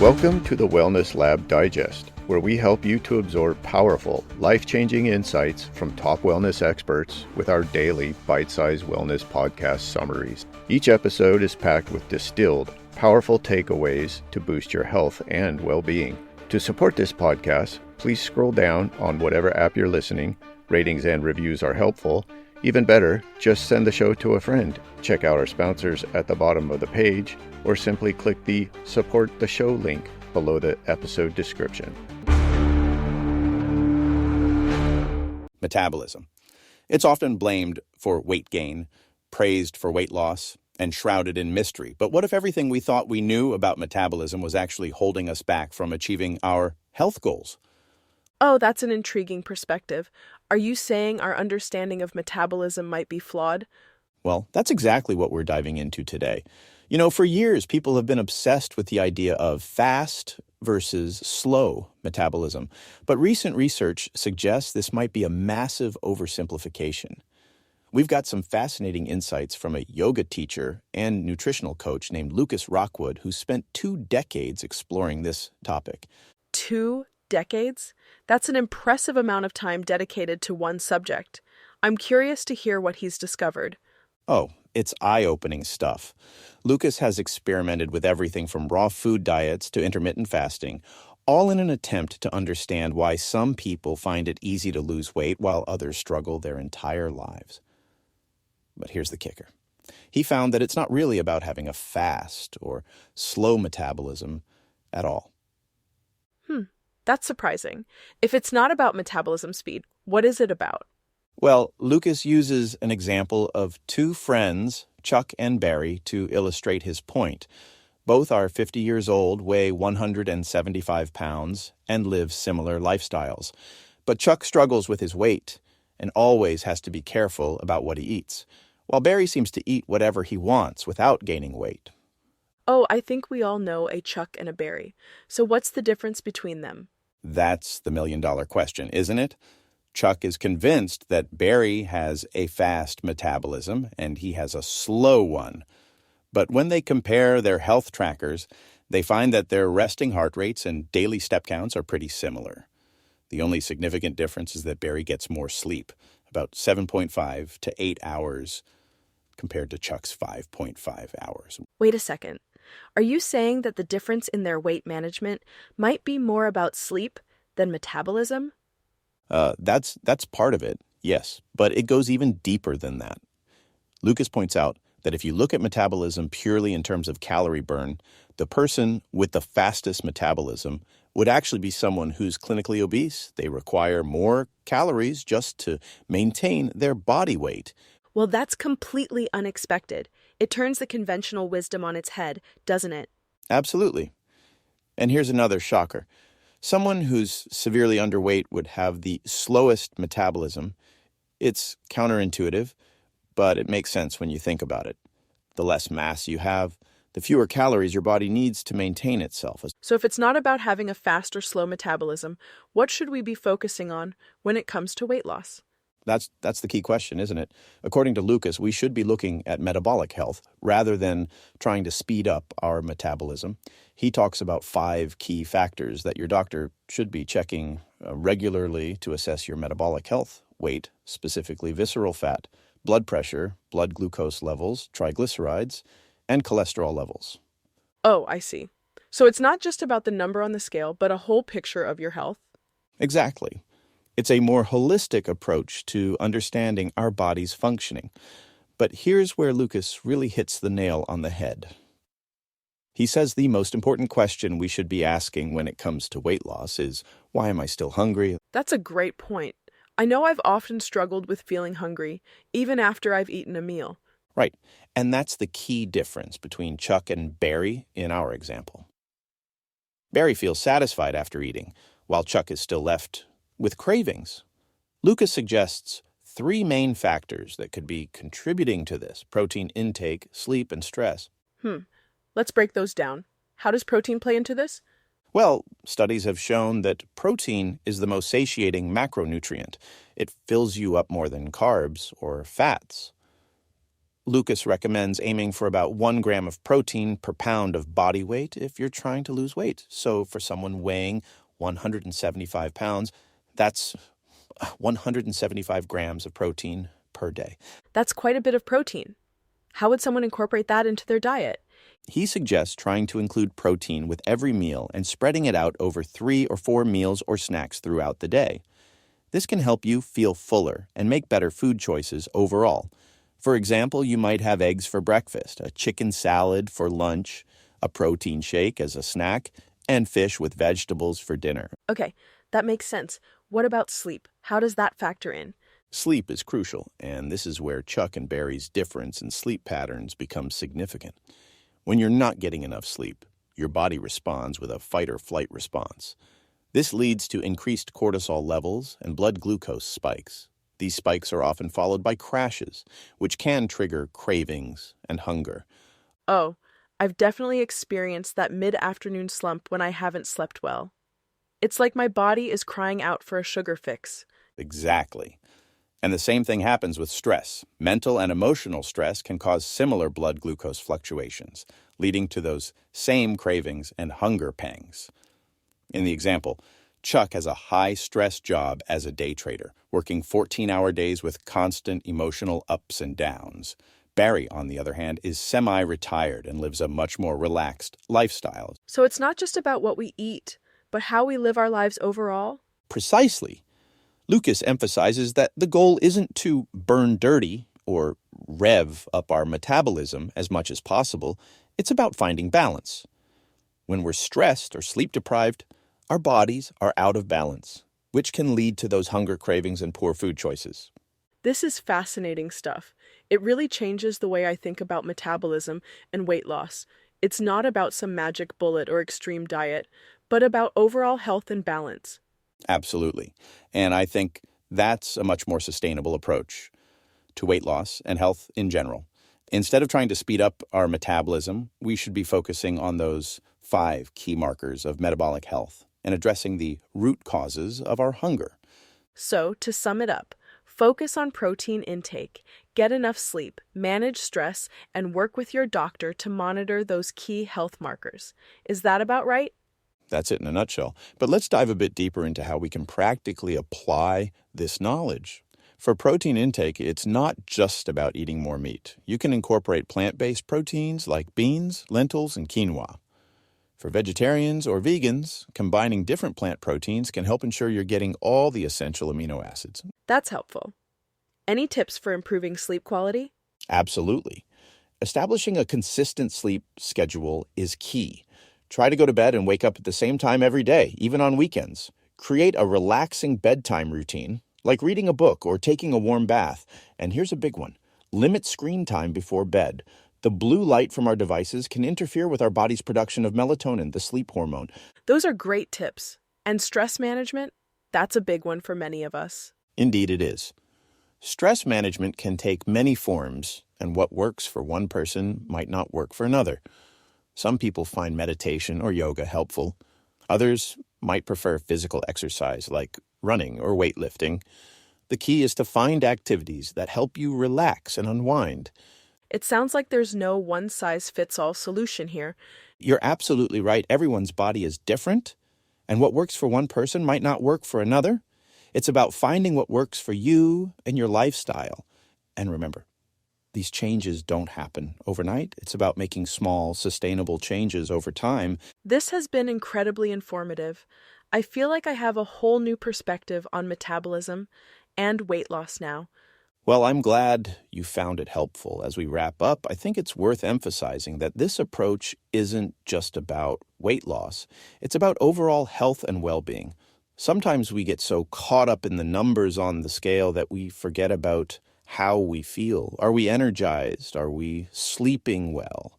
Welcome to the Wellness Lab Digest, where we help you to absorb powerful, life-changing insights from top wellness experts with our daily bite-sized wellness podcast summaries. Each episode is packed with distilled, powerful takeaways to boost your health and well-being. To support this podcast, please scroll down on whatever app you're listening. Ratings and reviews are helpful. Even better, just send the show to a friend. Check out our sponsors at the bottom of the page, or simply click the Support the Show link below the episode description. Metabolism. It's often blamed for weight gain, praised for weight loss, and shrouded in mystery. But what if everything we thought we knew about metabolism was actually holding us back from achieving our health goals? Oh, that's an intriguing perspective. Are you saying our understanding of metabolism might be flawed? Well, that's exactly what we're diving into today. You know, for years, people have been obsessed with the idea of fast versus slow metabolism. But recent research suggests this might be a massive oversimplification. We've got some fascinating insights from a yoga teacher and nutritional coach named Lucas Rockwood, who spent 2 decades exploring this topic. 2 decades? That's an impressive amount of time dedicated to one subject. I'm curious to hear what he's discovered. Oh, it's eye-opening stuff. Lucas has experimented with everything from raw food diets to intermittent fasting, all in an attempt to understand why some people find it easy to lose weight while others struggle their entire lives. But here's the kicker. He found that it's not really about having a fast or slow metabolism at all. That's surprising. If it's not about metabolism speed, what is it about? Well, Lucas uses an example of 2 friends, Chuck and Barry, to illustrate his point. Both are 50 years old, weigh 175 pounds, and live similar lifestyles. But Chuck struggles with his weight and always has to be careful about what he eats, while Barry seems to eat whatever he wants without gaining weight. Oh, I think we all know a Chuck and a Barry. So what's the difference between them? That's the million-dollar question, isn't it? Chuck is convinced that Barry has a fast metabolism and he has a slow one. But when they compare their health trackers, they find that their resting heart rates and daily step counts are pretty similar. The only significant difference is that Barry gets more sleep, about 7.5 to 8 hours compared to Chuck's 5.5 hours. Wait a second. Are you saying that the difference in their weight management might be more about sleep than metabolism? That's part of it, yes, but it goes even deeper than that. Lucas points out that if you look at metabolism purely in terms of calorie burn, the person with the fastest metabolism would actually be someone who's clinically obese. They require more calories just to maintain their body weight. Well, that's completely unexpected. It turns the conventional wisdom on its head, doesn't it? Absolutely. And here's another shocker. Someone who's severely underweight would have the slowest metabolism. It's counterintuitive, but it makes sense when you think about it. The less mass you have, the fewer calories your body needs to maintain itself. So if it's not about having a fast or slow metabolism, what should we be focusing on when it comes to weight loss? That's the key question, isn't it? According to Lucas, we should be looking at metabolic health rather than trying to speed up our metabolism. He talks about 5 key factors that your doctor should be checking regularly to assess your metabolic health: weight, specifically visceral fat, blood pressure, blood glucose levels, triglycerides, and cholesterol levels. Oh, I see. So it's not just about the number on the scale, but a whole picture of your health? Exactly. It's a more holistic approach to understanding our body's functioning. But here's where Lucas really hits the nail on the head. He says the most important question we should be asking when it comes to weight loss is, why am I still hungry? That's a great point. I know I've often struggled with feeling hungry, even after I've eaten a meal. Right. And that's the key difference between Chuck and Barry in our example. Barry feels satisfied after eating, while Chuck is still left with cravings. Lucas suggests 3 main factors that could be contributing to this: protein intake, sleep, and stress. Let's break those down. How does protein play into this? Well, studies have shown that protein is the most satiating macronutrient. It fills you up more than carbs or fats. Lucas recommends aiming for about 1 gram of protein per pound of body weight if you're trying to lose weight. So for someone weighing 175 pounds, that's 175 grams of protein per day. That's quite a bit of protein. How would someone incorporate that into their diet? He suggests trying to include protein with every meal and spreading it out over 3 or 4 meals or snacks throughout the day. This can help you feel fuller and make better food choices overall. For example, you might have eggs for breakfast, a chicken salad for lunch, a protein shake as a snack, and fish with vegetables for dinner. Okay, that makes sense. What about sleep? How does that factor in? Sleep is crucial, and this is where Chuck and Barry's difference in sleep patterns becomes significant. When you're not getting enough sleep, your body responds with a fight-or-flight response. This leads to increased cortisol levels and blood glucose spikes. These spikes are often followed by crashes, which can trigger cravings and hunger. Oh, I've definitely experienced that mid-afternoon slump when I haven't slept well. It's like my body is crying out for a sugar fix. Exactly. And the same thing happens with stress. Mental and emotional stress can cause similar blood glucose fluctuations, leading to those same cravings and hunger pangs. In the example, Chuck has a high-stress job as a day trader, working 14-hour days with constant emotional ups and downs. Barry, on the other hand, is semi-retired and lives a much more relaxed lifestyle. So it's not just about what we eat, but how we live our lives overall? Precisely. Lucas emphasizes that the goal isn't to burn dirty or rev up our metabolism as much as possible. It's about finding balance. When we're stressed or sleep-deprived, our bodies are out of balance, which can lead to those hunger cravings and poor food choices. This is fascinating stuff. It really changes the way I think about metabolism and weight loss. It's not about some magic bullet or extreme diet, but about overall health and balance. Absolutely. And I think that's a much more sustainable approach to weight loss and health in general. Instead of trying to speed up our metabolism, we should be focusing on those 5 key markers of metabolic health and addressing the root causes of our hunger. So, to sum it up, focus on protein intake, get enough sleep, manage stress, and work with your doctor to monitor those key health markers. Is that about right? That's it in a nutshell. But let's dive a bit deeper into how we can practically apply this knowledge. For protein intake, it's not just about eating more meat. You can incorporate plant-based proteins like beans, lentils, and quinoa. For vegetarians or vegans, combining different plant proteins can help ensure you're getting all the essential amino acids. That's helpful. Any tips for improving sleep quality? Absolutely. Establishing a consistent sleep schedule is key. Try to go to bed and wake up at the same time every day, even on weekends. Create a relaxing bedtime routine, like reading a book or taking a warm bath. And here's a big one. Limit screen time before bed. The blue light from our devices can interfere with our body's production of melatonin, the sleep hormone. Those are great tips. And stress management? That's a big one for many of us. Indeed it is. Stress management can take many forms, and what works for one person might not work for another. Some people find meditation or yoga helpful. Others might prefer physical exercise like running or weightlifting. The key is to find activities that help you relax and unwind. It sounds like there's no one-size-fits-all solution here. You're absolutely right. Everyone's body is different, and what works for one person might not work for another. It's about finding what works for you and your lifestyle. And remember, these changes don't happen overnight. It's about making small, sustainable changes over time. This has been incredibly informative. I feel like I have a whole new perspective on metabolism and weight loss now. Well, I'm glad you found it helpful. As we wrap up, I think it's worth emphasizing that this approach isn't just about weight loss. It's about overall health and well-being. Sometimes we get so caught up in the numbers on the scale that we forget about how we feel. Are we energized? Are we sleeping well?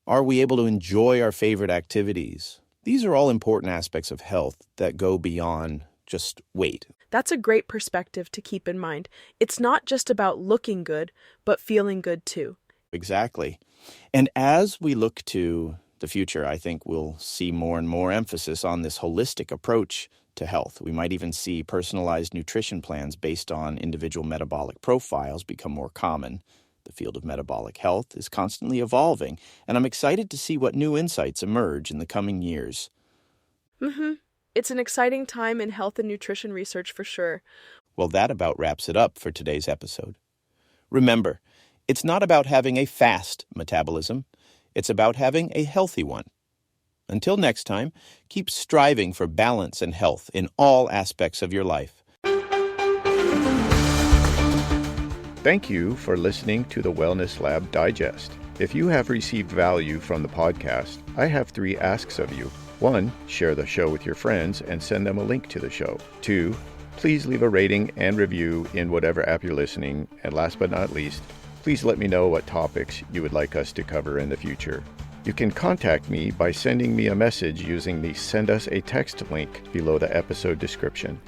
Are we able to enjoy our favorite activities? These are all important aspects of health that go beyond just weight. That's a great perspective to keep in mind. It's not just about looking good, but feeling good too. Exactly. And as we look to the future, I think we'll see more and more emphasis on this holistic approach to health. We might even see personalized nutrition plans based on individual metabolic profiles become more common. The field of metabolic health is constantly evolving, and I'm excited to see what new insights emerge in the coming years. It's an exciting time in health and nutrition research for sure. Well, that about wraps it up for today's episode. Remember, it's not about having a fast metabolism. It's about having a healthy one. Until next time, keep striving for balance and health in all aspects of your life. Thank you for listening to the Wellness Lab Digest. If you have received value from the podcast, I have 3 asks of you. 1, share the show with your friends and send them a link to the show. 2, please leave a rating and review in whatever app you're listening. And last but not least, please let me know what topics you would like us to cover in the future. You can contact me by sending me a message using the Send Us a Text link below the episode description.